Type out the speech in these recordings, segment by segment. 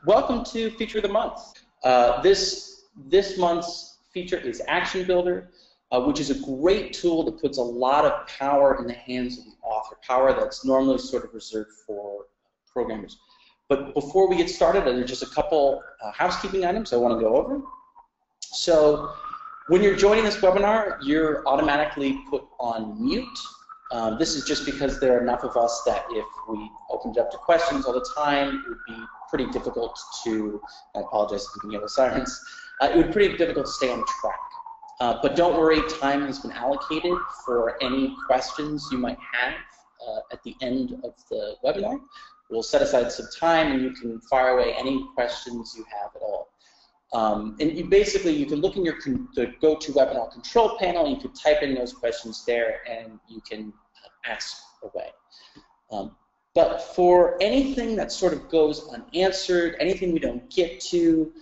Welcome to Feature of the Month. This month's feature is Action Builder, which is a great tool that puts a lot of power in the hands of the author, power that's normally sort of reserved for programmers. But before we get started, there are just a couple housekeeping items I want to go over. So when you're joining this webinar, you're automatically put on mute. This is just because there are enough of us that if we opened it up to questions all the time, it would be pretty difficult to, I apologize for being able to silence, it would be pretty difficult to stay on track. But don't worry, time has been allocated for any questions you might have at the end of the webinar. We'll set aside some time and you can fire away any questions you have at all. And you can look in the GoToWebinar control panel, you can type in those questions there and you can ask away. But for anything that sort of goes unanswered, anything we don't get to,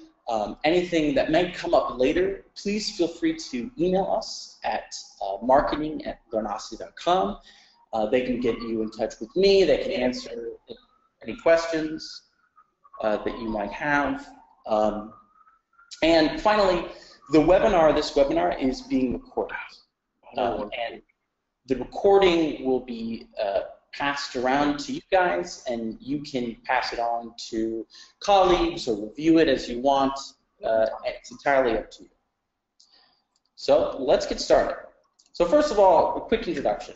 anything that might come up later, please feel free to email us at marketing@learnosity.com. They can get you in touch with me, they can answer any questions that you might have. And finally, this webinar is being recorded. And the recording will be passed around to you guys, and you can pass it on to colleagues or review it as you want. It's entirely up to you. So let's get started. So first of all, a quick introduction.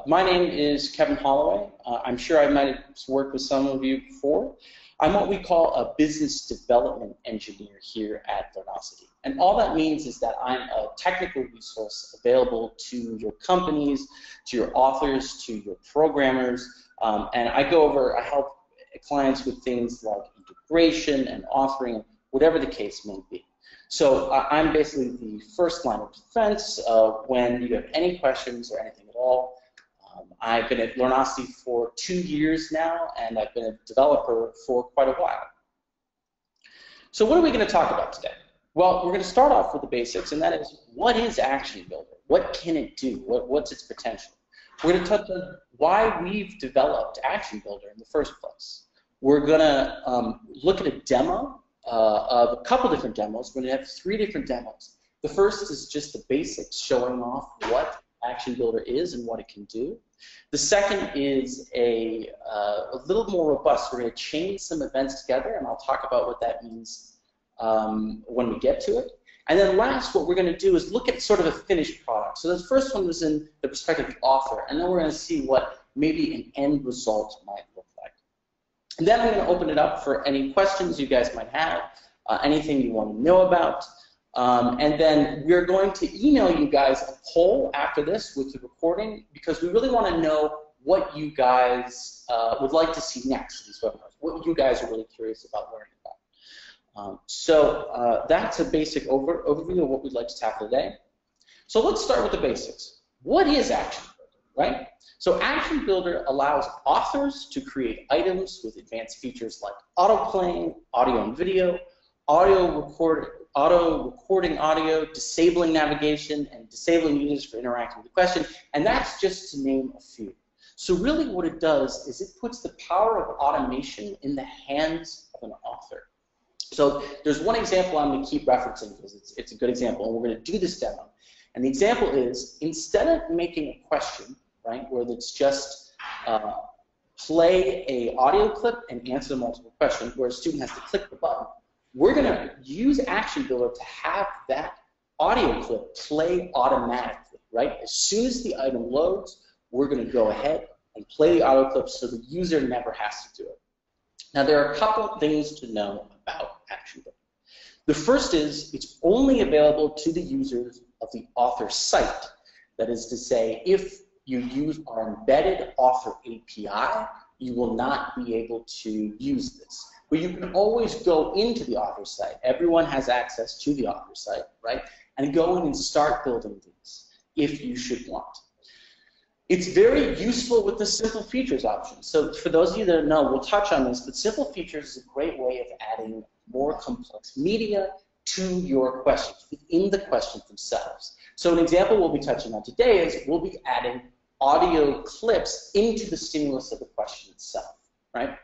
My name is Kevin Holloway. I'm sure I might have worked with some of you before. I'm what we call a business development engineer here at Learnosity. And all that means is that I'm a technical resource available to your companies, to your authors, to your programmers, and I help clients with things like integration and authoring, whatever the case may be. So I'm basically the first line of defense when you have any questions or anything at all. I've been at Learnosity for 2 years now, and I've been a developer for quite a while. So what are we going to talk about today? Well, we're going to start off with the basics, and that is, what is Action Builder? What can it do? What's its potential? We're going to touch on why we've developed Action Builder in the first place. We're going to look at a demo of a couple different demos. We're going to have 3 different demos. The first is just the basics, showing off what Action Builder is and what it can do. The second is a little more robust. We're going to chain some events together, and I'll talk about what that means when we get to it. And then last, what we're going to do is look at sort of a finished product. So the first one was in the perspective of the author, and then we're going to see what maybe an end result might look like. And then I'm going to open it up for any questions you guys might have, anything you want to know about. And then we're going to email you guys a poll after this with the recording, because we really want to know what you guys would like to see next in these webinars, what you guys are really curious about learning about. That's a basic overview of what we'd like to tackle today. So let's start with the basics. What is Action Builder, right? So Action Builder allows authors to create items with advanced features like auto-playing, audio and video, auto-recording audio, disabling navigation, and disabling users for interacting with the question, and that's just to name a few. So really what it does is it puts the power of automation in the hands of an author. So there's one example I'm going to keep referencing because it's a good example, and we're going to do this demo. And the example is, instead of making a question, right, where it's just play a audio clip and answer the multiple questions, where a student has to click the button, we're going to use Action Builder to have that audio clip play automatically, right? As soon as the item loads, we're going to go ahead and play the audio clip so the user never has to do it. Now, there are a couple things to know about Action Builder. The first is it's only available to the users of the author site. That is to say, if you use our embedded author API, you will not be able to use this. But you can always go into the author site. Everyone has access to the author site, right? And go in and start building these if you should want. It's very useful with the simple features option. So for those of you that know, we'll touch on this, but simple features is a great way of adding more complex media to your questions, within the questions themselves. So an example we'll be touching on today is we'll be adding audio clips into the stimulus of the question itself, right?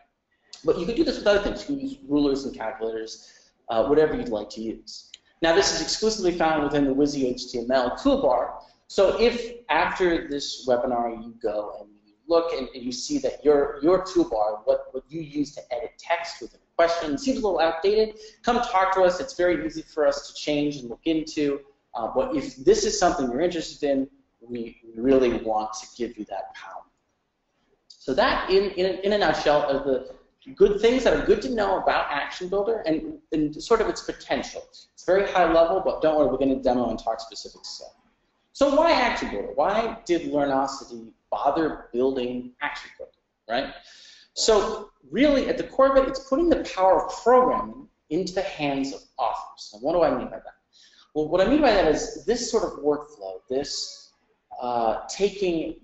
But you can do this with other things. You can use rulers and calculators, whatever you'd like to use. Now, this is exclusively found within the WYSI HTML toolbar. So if after this webinar you go and you look and you see that your toolbar, what you use to edit text with a question, seems a little outdated, come talk to us. It's very easy for us to change and look into. But if this is something you're interested in, we really want to give you that power. So that, in a nutshell, are the good things that are good to know about Action Builder and sort of its potential. It's very high level, but don't worry, we're going to demo and talk specific stuff. So why Action Builder? Why did Learnosity bother building Action Builder, right? So really, at the core of it, it's putting the power of programming into the hands of authors. And what do I mean by that? Well, what I mean by that is this sort of workflow, this taking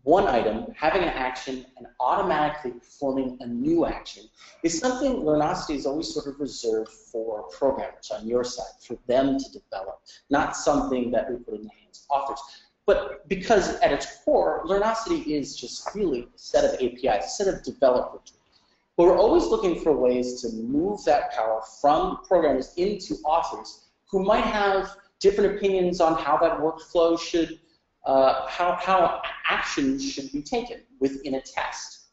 one item, having an action, and automatically performing a new action is something Learnosity is always sort of reserved for programmers on your side, for them to develop, not something that we put in the hands of authors. But because at its core, Learnosity is just really a set of APIs, a set of developer tools. But we're always looking for ways to move that power from programmers into authors who might have different opinions on how that workflow should how actions should be taken within a test.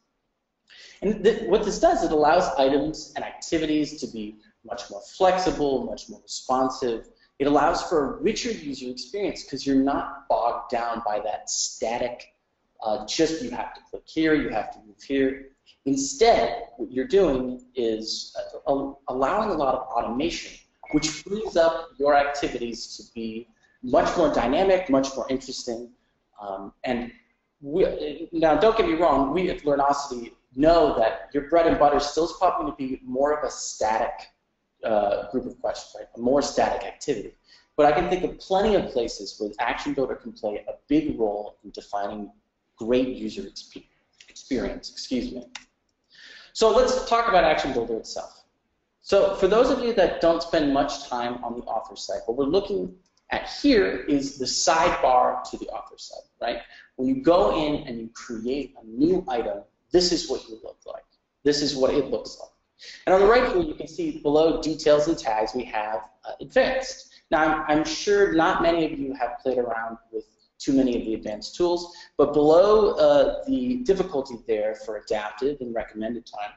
And what this does, it allows items and activities to be much more flexible, much more responsive. It allows for a richer user experience because you're not bogged down by that static, just you have to click here, you have to move here. Instead, what you're doing is allowing a lot of automation, which frees up your activities to be much more dynamic, much more interesting. Now, don't get me wrong, we at Learnosity know that your bread and butter still is probably going to be more of a static group of questions, right? A more static activity. But I can think of plenty of places where Action Builder can play a big role in defining great user experience. Excuse me. So let's talk about Action Builder itself. So for those of you that don't spend much time on the author side, what we're looking at here is the sidebar to the author side, right? When you go in and you create a new item, this is what you look like. This is what it looks like. And on the right here, you can see below details and tags, we have advanced. Now, I'm sure not many of you have played around with too many of the advanced tools, but below the difficulty there for adaptive and recommended time,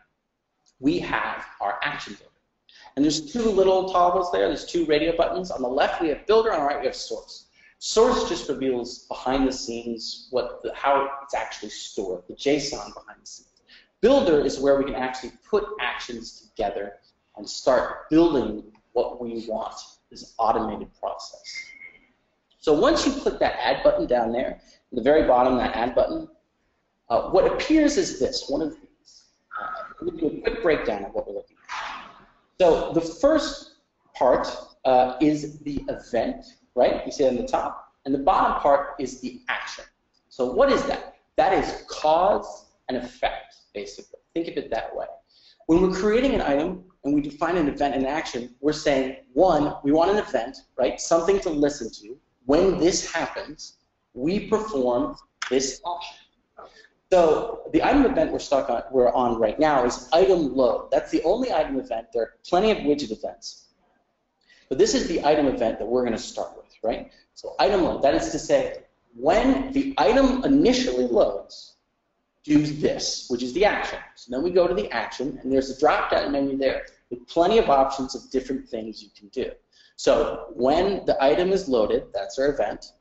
we have our Action Builder. And there's two little toggles there. There's two radio buttons. On the left, we have Builder. On the right, we have Source. Source just reveals behind the scenes how it's actually stored, the JSON behind the scenes. Builder is where we can actually put actions together and start building what we want, this automated process. So once you click that Add button down there, at the very bottom, that Add button, what appears is this, one of these. We'll do a quick breakdown of what we're looking at. So the first part is the event, right? You see it on the top. And the bottom part is the action. So what is that? That is cause and effect, basically. Think of it that way. When we're creating an item and we define an event and action, we're saying, one, we want an event, right? Something to listen to. When this happens, we perform this action. So the item event we're on right now is item load. That's the only item event. There are plenty of widget events. But this is the item event that we're going to start with, right? So item load, that is to say, when the item initially loads, do this, which is the action. So then we go to the action, and there's a drop-down menu there with plenty of options of different things you can do. So when the item is loaded, that's our event.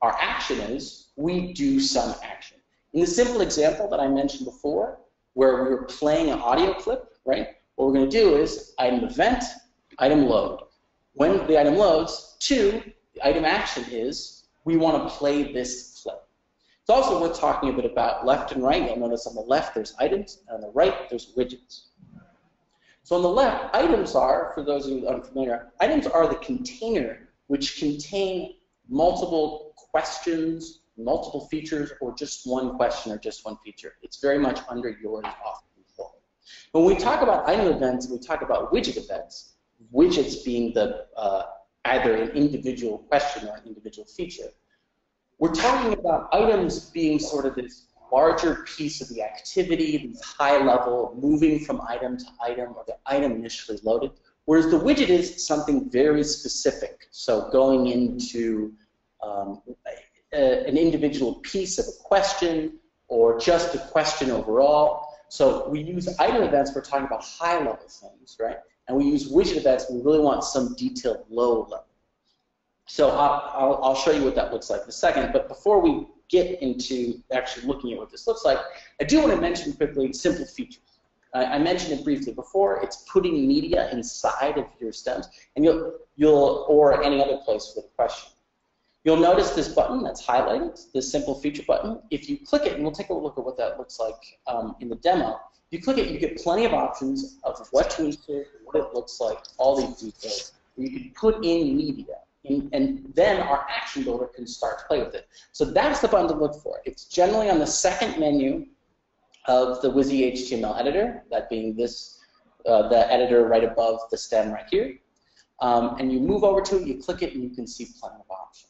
Our action is we do some action. In the simple example that I mentioned before, where we were playing an audio clip, right? What we're going to do is item event, item load. When the item loads, the item action is we want to play this clip. It's also worth talking a bit about left and right. You'll notice on the left there's items, and on the right there's widgets. So on the left, items are, for those of you unfamiliar, items are the container which contain multiple questions, multiple features, or just one question or just one feature. It's very much under your control. When we talk about item events, we talk about widget events, widgets being the either an individual question or an individual feature. We're talking about items being sort of this larger piece of the activity, these high level, moving from item to item, or the item initially loaded. Whereas the widget is something very specific. So going into an individual piece of a question, or just a question overall. So we use item events for talking about high level things, right? And we use widget events when we really want some detailed low level. So I'll show you what that looks like in a second. But before we get into actually looking at what this looks like, I do want to mention quickly simple features. I mentioned it briefly before. It's putting media inside of your stems, and you'll or any other place for the question. You'll notice this button that's highlighted, this simple feature button. If you click it, and we'll take a look at what that looks like in the demo. If you click it, you get plenty of options of what to insert, what it looks like, all these details. You can put in media, and then our action builder can start to play with it. So that's the button to look for. It's generally on the second menu of the WYSI HTML editor, that being this, the editor right above the stem right here. And you move over to it, you click it, and you can see plenty of options.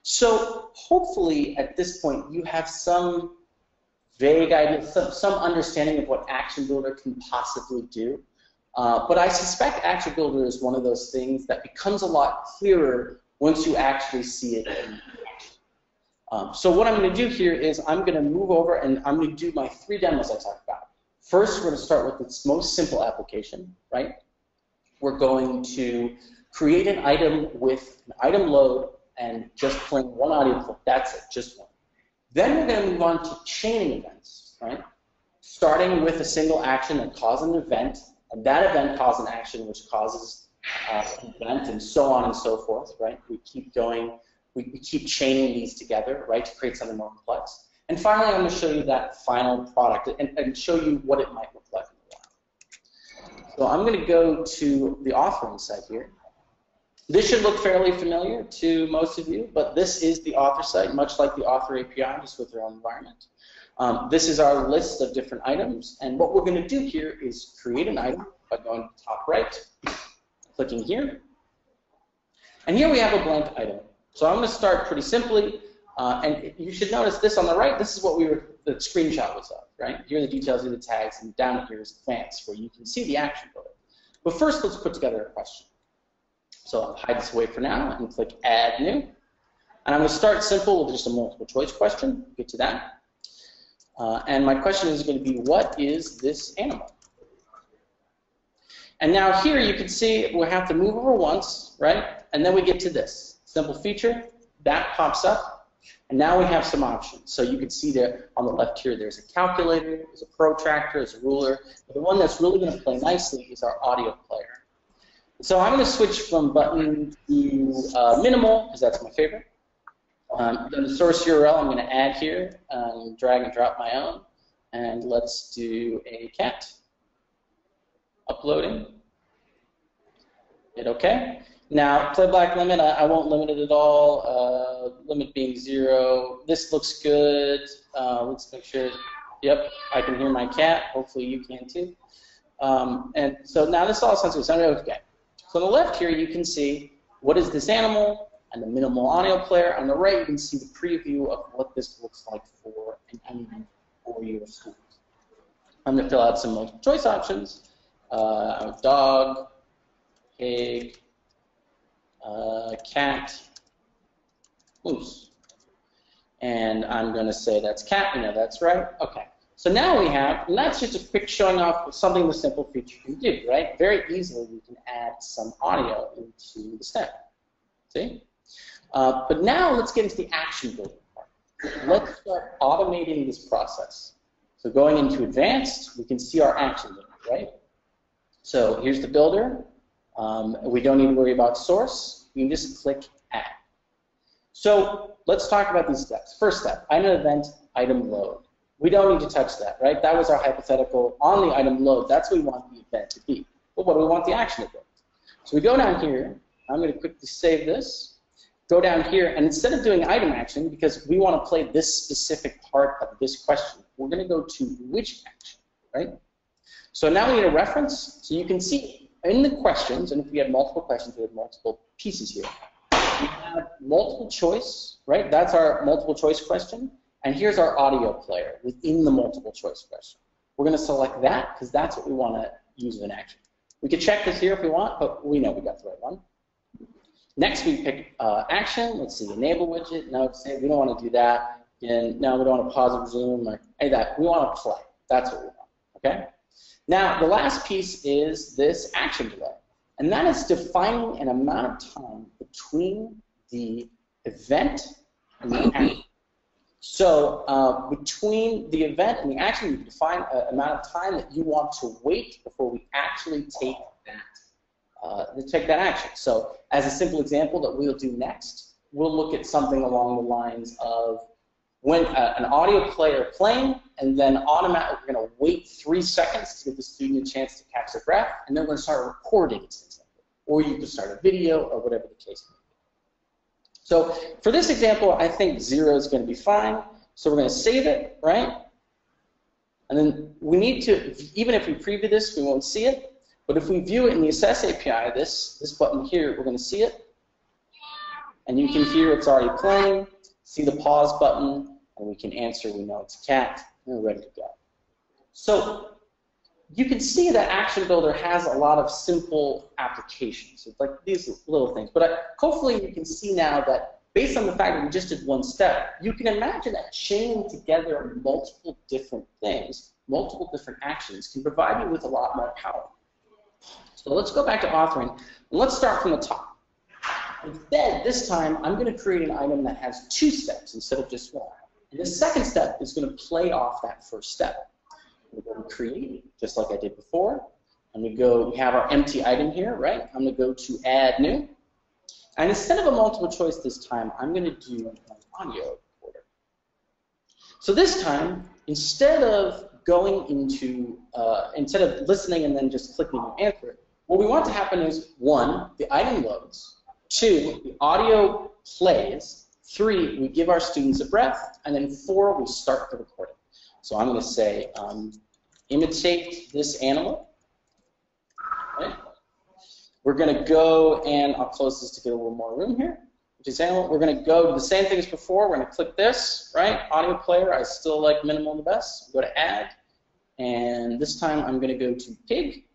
So hopefully at this point you have some vague idea, some understanding of what Action Builder can possibly do. But I suspect Action Builder is one of those things that becomes a lot clearer once you actually see it in action. So what I'm going to do here is I'm going to move over and I'm going to do my 3 demos I talked about. First, we're going to start with its most simple application, right? We're going to create an item with an item load and just playing one audio clip. That's it, just one. Then we're going to move on to chaining events, right? Starting with a single action that causes an event, and that event causes an action which causes an event, and so on and so forth, right? We keep going, we keep chaining these together, right, to create something more complex. And finally, I'm going to show you that final product and show you what it might look like in a while. So I'm going to go to the authoring site here. This should look fairly familiar to most of you, but this is the author site, much like the author API, just with their own environment. This is our list of different items, and what we're going to do here is create an item by going to the top right, clicking here, and here we have a blank item. So I'm going to start pretty simply, and you should notice this on the right, this is what the screenshot was of, right? Here are the details of the tags, and down here is advanced, where you can see the action builder. But first, let's put together a question. So I'll hide this away for now and click Add New. And I'm going to start simple with just a multiple choice question. Get to that. And my question is going to be, what is this animal? And now here you can see we have to move over once, right? And then we get to this simple feature. That pops up. And now we have some options. So you can see there on the left here, there's a calculator, there's a protractor, there's a ruler. But the one that's really going to play nicely is our audio player. So I'm going to switch from button to minimal, because that's my favorite. Then the source URL I'm going to add here, drag and drop my own, and let's do a cat. Uploading. Hit OK. Now, playback limit, I won't limit it at all. Limit being 0. This looks good. Let's make sure. Yep, I can hear my cat. Hopefully you can too. And so now this all sounds good. So okay. So on the left here, you can see what is this animal and the minimal audio player. On the right, you can see the preview of what this looks like for an animal for your students. I'm going to fill out some multiple choice options. Dog, pig, cat, moose. And I'm going to say that's cat. That's right. Okay. So now we have, and that's just a quick showing off of something the simple feature can do, right? Very easily we can add some audio into the stem. See? But now let's get into the action building part. Let's start automating this process. So going into advanced, we can see our action builder, right? So here's the builder. We don't need to worry about source. You can just click add. So let's talk about these steps. First step, item event, item load. We don't need to touch that, right? That was our hypothetical on the item load. That's what we want the event to be. But what do we want the action to be? So we go down here. I'm going to quickly save this. Go down here, and instead of doing item action, because we want to play this specific part of this question, we're going to go to which action, right? So now we need a reference. So you can see in the questions, and if we have multiple questions, we have multiple pieces here. We have multiple choice, right? That's our multiple choice question. And here's our audio player within the multiple choice question. We're going to select that because that's what we want to use as an action. We could check this here if we want, but we know we got the right one. Next, we pick action. Let's see, enable widget. No, say we don't want to do that. And no, we don't want to pause and resume or any of that. We want to play. That's what we want. Okay. Now, the last piece is this action delay, and that is defining an amount of time between the event and the action. So between the event and the action, you define an amount of time that you want to wait before we actually take that action. So as a simple example that we'll do next, we'll look at something along the lines of when an audio player playing, and then automatically we're going to wait 3 seconds to give the student a chance to catch their breath, and then we're going to start recording it. Or you can start a video or whatever the case may be. So for this example, I think 0 is going to be fine. So we're going to save it, right? And then we need to, even if we preview this, we won't see it. But if we view it in the Assess API, this button here, we're going to see it. And you can hear it's already playing. See the pause button, and we can answer, we know it's a cat, and we're ready to go. So you can see that Action Builder has a lot of simple applications. It's like these little things. But hopefully you can see now that based on the fact that we just did one step, you can imagine that chaining together multiple different things, multiple different actions, can provide you with a lot more power. So let's go back to authoring, and let's start from the top. Instead, this time, I'm going to create an item that has 2 steps instead of just 1. And the second step is going to play off that first step. We go to create, just like I did before. And we have our empty item here, right? I'm going to go to add new. And instead of a multiple choice this time, I'm going to do an audio recorder. So this time, instead of going into, instead of listening and then just clicking and answer it, what we want to happen is 1, the item loads, 2, the audio plays, 3, we give our students a breath, and then 4, we start the recording. So I'm going to say, imitate this animal. Okay. We're going to go, and I'll close this to get a little more room here. Which is animal. We're going to go to the same thing as before. We're going to click this, right? Audio player. I still like minimal the best. Go to add, and this time I'm going to go to pig.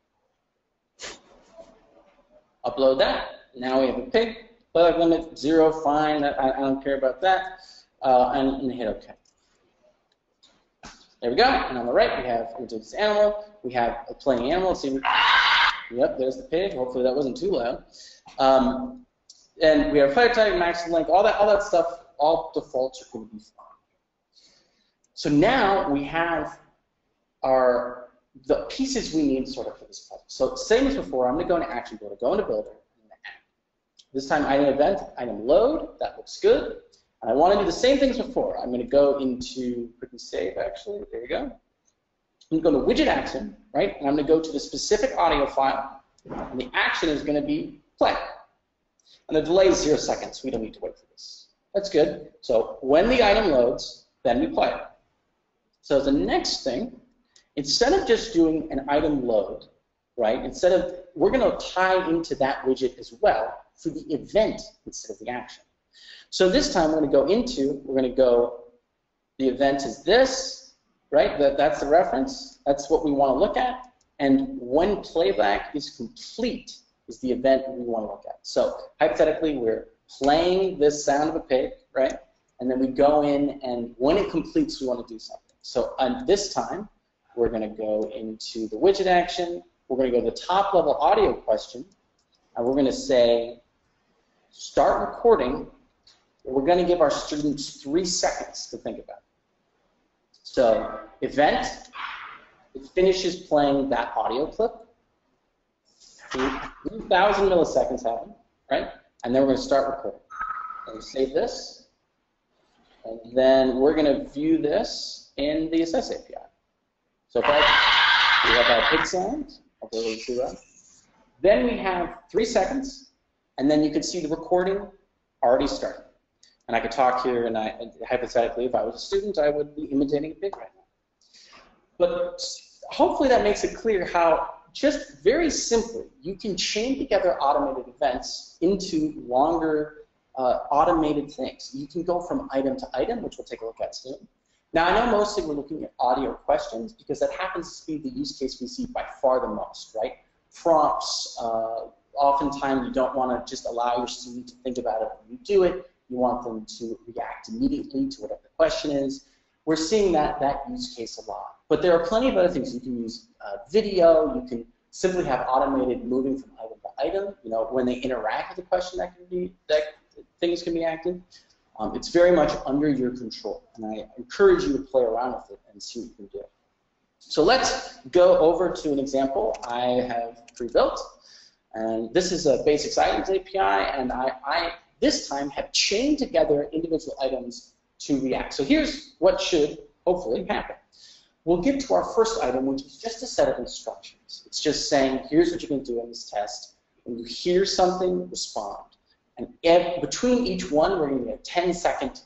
Upload that. Now we have a pig. Play limit 0, fine. I don't care about that. And hit OK. There we go. And on the right, we have this animal. We have a playing animal. Let's see. Yep, there's the pig. Hopefully that wasn't too loud. And we have player type, max length, all that stuff. All defaults are going to be fine. So now we have the pieces we need sort of for this puzzle. So same as before, I'm going to go into Action Builder, go into Builder, and add. This time item event, item load. That looks good. And I want to do the same things before. I'm going to go into, quickly save actually, there you go. I'm going to go to widget action, right? And I'm going to go to the specific audio file. And the action is going to be play. And the delay is 0 seconds. We don't need to wait for this. That's good. So when the item loads, then we play it. So the next thing, instead of just doing an item load, right? We're going to tie into that widget as well for the event instead of the action. So this time we're going to go the event is this, right? That's the reference. That's what we want to look at. And when playback is complete is the event we want to look at. So hypothetically, we're playing this sound of a pig, right? And then we go in, and when it completes, we want to do something. So this time, we're going to go into the widget action. We're going to go to the top level audio question, and we're going to say, start recording. We're going to give our students 3 seconds to think about it. So event, it finishes playing that audio clip. 2,000 milliseconds happen, right? And then we're going to start recording. And we save this. And then we're going to view this in the Assess API. So if we have our pig sound. I'll go through that. Then we have 3 seconds. And then you can see the recording already started. And I could talk here, and hypothetically, if I was a student, I would be imitating a pig right now. But hopefully that makes it clear how, just very simply, you can chain together automated events into longer automated things. You can go from item to item, which we'll take a look at soon. Now, I know mostly we're looking at audio questions because that happens to be the use case we see by far the most, right? Prompts, oftentimes you don't want to just allow your student to think about it when you do it. You want them to react immediately to whatever the question is. We're seeing that use case a lot. But there are plenty of other things. You can use video. You can simply have automated moving from item to item. You know, when they interact with the question, things can be active. It's very much under your control, and I encourage you to play around with it and see what you can do. So let's go over to an example I have pre-built, and this is a Basics Items API, and I this time have chained together individual items to react. So here's what should hopefully happen. We'll get to our first item, which is just a set of instructions. It's just saying, here's what you can do in this test. When you hear something, respond. And between each one, we're going to get a 10-second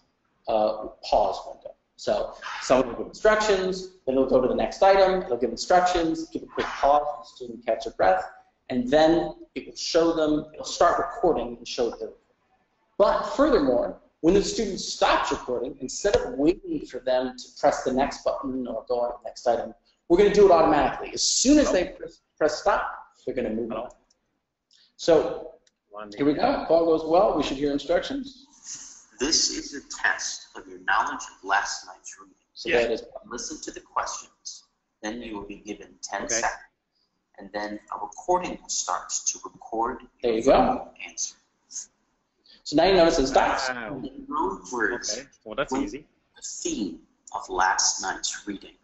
pause window. So someone will give instructions, then it'll go to the next item, it'll give instructions, give a quick pause so the student catch their breath, and then it will show them, it'll start recording and show them. But furthermore, when the student stops recording, instead of waiting for them to press the next button or go on to the next item, we're going to do it automatically. As soon as they press stop, they're going to move on. So here we go. If all goes well, we should hear instructions. This is a test of your knowledge of last night's reading. So that is. Listen to the questions. Then you will be given 10 seconds. And then a recording will start to record there you go. Answer. So now you notice it stops. In your own words, okay. Well, that's easy. The theme of last night's reading.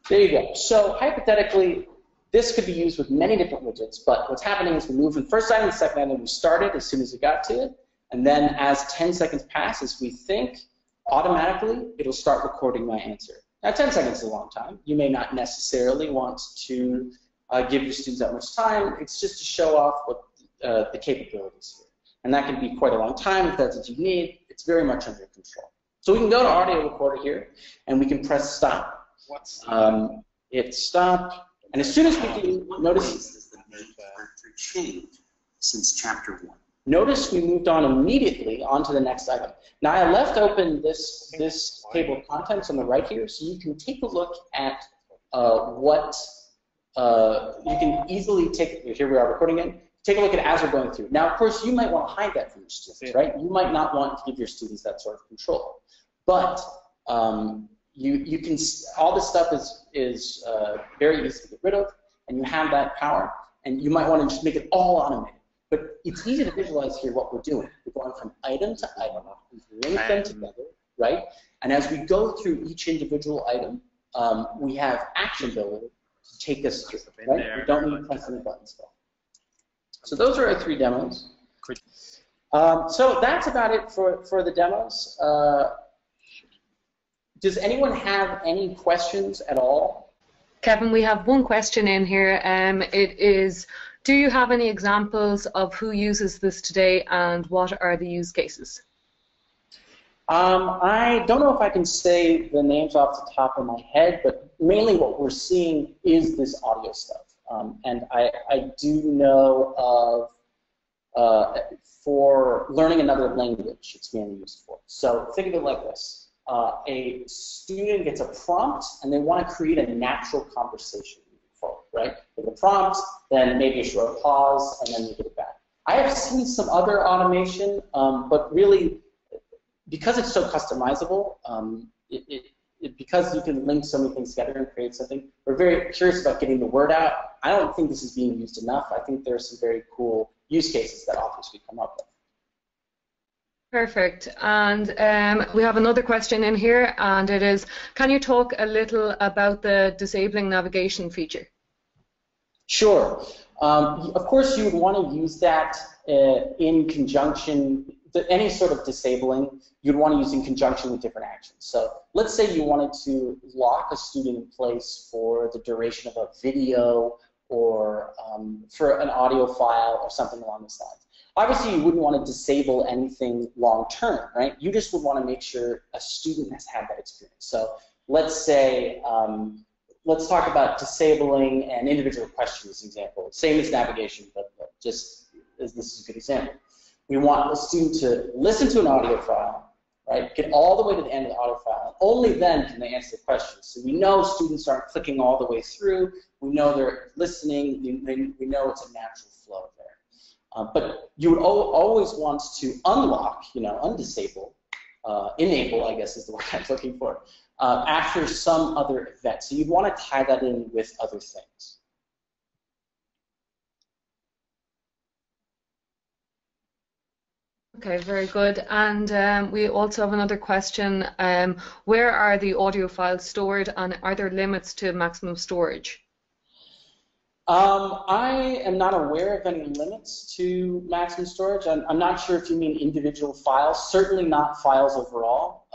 There you go. So hypothetically, this could be used with many different widgets, but what's happening is we move from the first item to the second item. We started as soon as we got to it, and then as 10 seconds pass, as we think, automatically, it'll start recording my answer. Now, 10 seconds is a long time. You may not necessarily want to give your students that much time. It's just to show off what the capabilities here. And that can be quite a long time if that's what you need. It's very much under control. So we can go to audio recorder here, and we can press stop. Hit stop. And as soon as we do, notice the main character changed since chapter 1. Notice we moved on immediately onto the next item. Now I left open this table of contents on the right here, so you can take a look at what you can easily take. Here we are recording it. Take a look at it as we're going through. Now, of course, you might want to hide that from your students, right? You might not want to give your students that sort of control, but you can, all this stuff is very easy to get rid of, and you have that power, and you might want to just make it all automated. But it's easy to visualize here what we're doing. We're going from item to item, we link them together, right? And as we go through each individual item, we have action ability to take us through, right? We don't need to press any buttons though. So those are our 3 demos. So that's about it for the demos. Does anyone have any questions at all? Kevin, we have one question in here. It is, do you have any examples of who uses this today and what are the use cases? I don't know if I can say the names off the top of my head, but mainly what we're seeing is this audio stuff. And I do know of, for learning another language, it's being used for. So think of it like this. A student gets a prompt, and they want to create a natural conversation moving forward, right? With a prompt, then maybe a short pause, and then you get it back. I have seen some other automation, but really, because it's so customizable, because you can link so many things together and create something, we're very curious about getting the word out. I don't think this is being used enough. I think there are some very cool use cases that authors could come up with. Perfect. And we have another question in here, and it is, can you talk a little about the disabling navigation feature? Sure. Of course, you would want to use that in conjunction, any sort of disabling, you'd want to use in conjunction with different actions. So let's say you wanted to lock a student in place for the duration of a video or for an audio file or something along those lines. Obviously, you wouldn't want to disable anything long-term, right? You just would want to make sure a student has had that experience. So let's say, let's talk about disabling an individual question as an example. Same as navigation, but just as this is a good example. We want the student to listen to an audio file, right? Get all the way to the end of the audio file, and only then can they answer the questions. So we know students aren't clicking all the way through. We know they're listening. We know it's a natural flow there. But you would always want to unlock, undisable, enable, I guess is the word I'm looking for, after some other event. So you'd want to tie that in with other things. Okay, very good. And we also have another question. Where are the audio files stored, and are there limits to maximum storage? I am not aware of any limits to maximum storage. I'm not sure if you mean individual files. Certainly not files overall.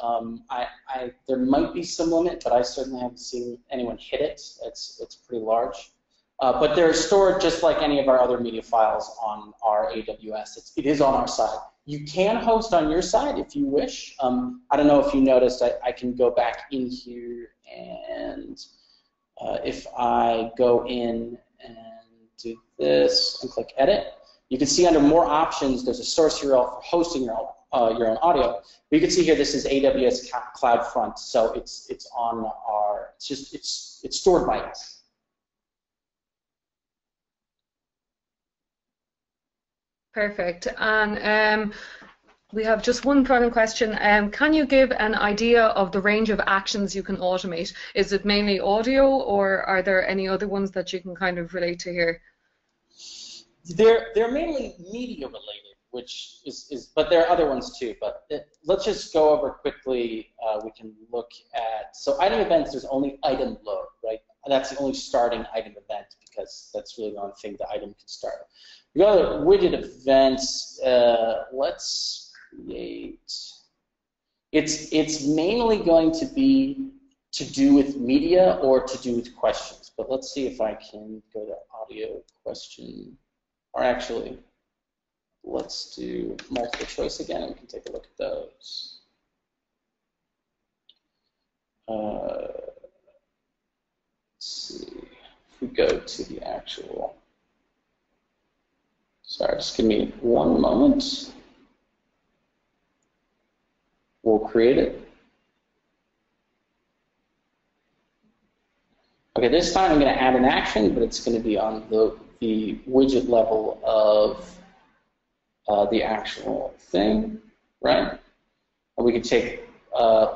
There might be some limit, but I certainly haven't seen anyone hit it. It's pretty large. But they're stored just like any of our other media files on our AWS. It is on our side. You can host on your side if you wish. I don't know if you noticed, I can go back in here, and if I go in and do this and click edit, you can see under more options there's a source URL for hosting your own audio. But you can see here this is AWS CloudFront, so it's on our, it's stored by us. Perfect. And we have just one final question. Can you give an idea of the range of actions you can automate? Is it mainly audio, or are there any other ones that you can kind of relate to here? They're mainly media related, which but there are other ones too. But let's just go over quickly. We can look at, so item events, there's only item load, right? That's the only starting item event, because that's really the only thing the item can start. We go to widget events. Let's create. It's mainly going to be to do with media or to do with questions. But let's see if I can go to audio question, or actually, let's do multiple choice again, and we can take a look at those. Let's see if we go to the actual. Sorry, just give me one moment. We'll create it. Okay, this time I'm going to add an action, but it's going to be on the widget level of the actual thing, right? And we can take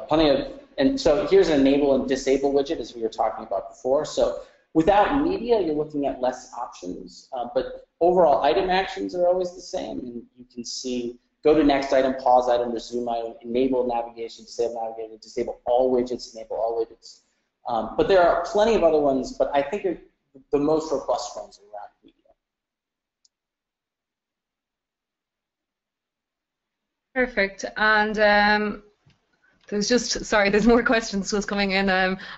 plenty of, and so here's an enable and disable widget, as we were talking about before. So without media, you're looking at less options, but overall item actions are always the same, and you can see go to next item, pause item, resume item, enable navigation, disable navigation, disable all widgets, enable all widgets. But there are plenty of other ones, but I think the most robust ones are around media. Perfect. And there's more questions just coming in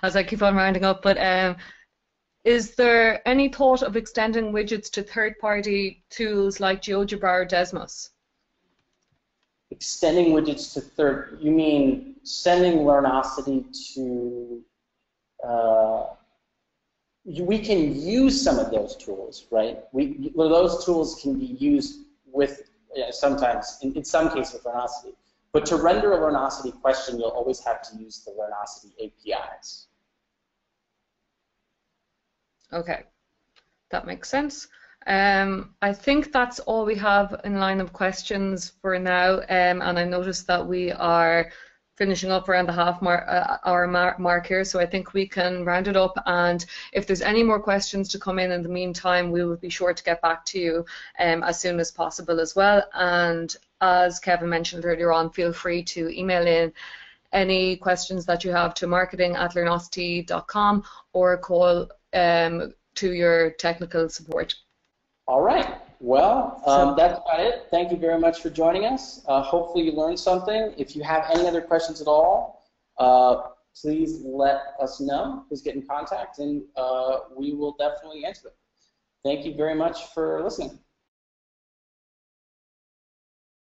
as I keep on rounding up, but is there any thought of extending widgets to third-party tools like GeoGebra or Desmos? Extending widgets to you mean sending Learnosity to, we can use some of those tools, right? Those tools can be used with, sometimes, in some cases with Learnosity. But to render a Learnosity question, you'll always have to use the Learnosity APIs. Okay, that makes sense. I think that's all we have in line of questions for now, and I noticed that we are finishing up around the hour mark here, so I think we can round it up, and if there's any more questions to come in the meantime, we will be sure to get back to you as soon as possible as well. And as Kevin mentioned earlier on, feel free to email in any questions that you have to marketing@learnosity.com or call to your technical support. All right. Well, that's about it. Thank you very much for joining us. Hopefully you learned something. If you have any other questions at all, please let us know. Please get in contact, and we will definitely answer them. Thank you very much for listening.